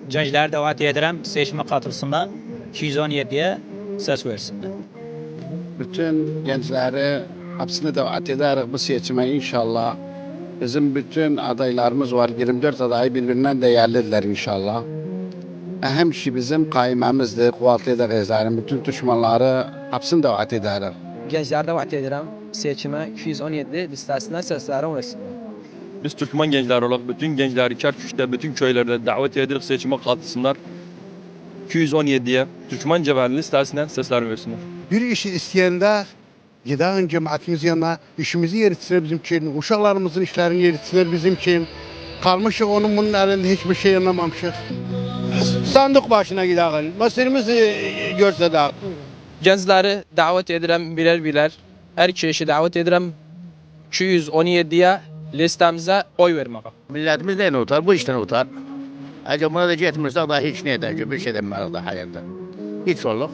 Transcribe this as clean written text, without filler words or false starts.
Gençler davet ederim seçime katılsınlar. 217'ye ses versinler. Bütün gençleri hepsini davet ederiz bu seçime inşallah. Bizim bütün adaylarımız var. 24 aday birbirinden değerliler inşallah. Ehem şey bizim kaymamızdır. Kuvvetli ederiz. Bütün düşmanları hepsini davet ederiz. Gençler davet ederim. Seçime 217 listesinden seslerim versin. Biz Türkmen gençler olarak bütün gençleri Kerkük'te, bütün köylerde davet edip seçime katılsınlar. 217'ye Türkmen Cevherli listesinden sesler versinler. Bir işi isteyende giden cemaatimizin yanına işimizi yeritsinler bizim için, uşaklarımızın işlerini yeritsinler bizim için. Kalmışız onun bunun elinde hiçbir şey anlamamışız. Sandık başına gidelim. Meselemizi görse de. Gençleri davet ederim birer. Her kişi davet ederim 217'ye listemize oy vermeye. Milletimiz ne utar? Bu işten utar. Acaba buna da gitmirsek daha hiç ne edecek? Bir şey demeyiz daha hayatta. Hiç olduk.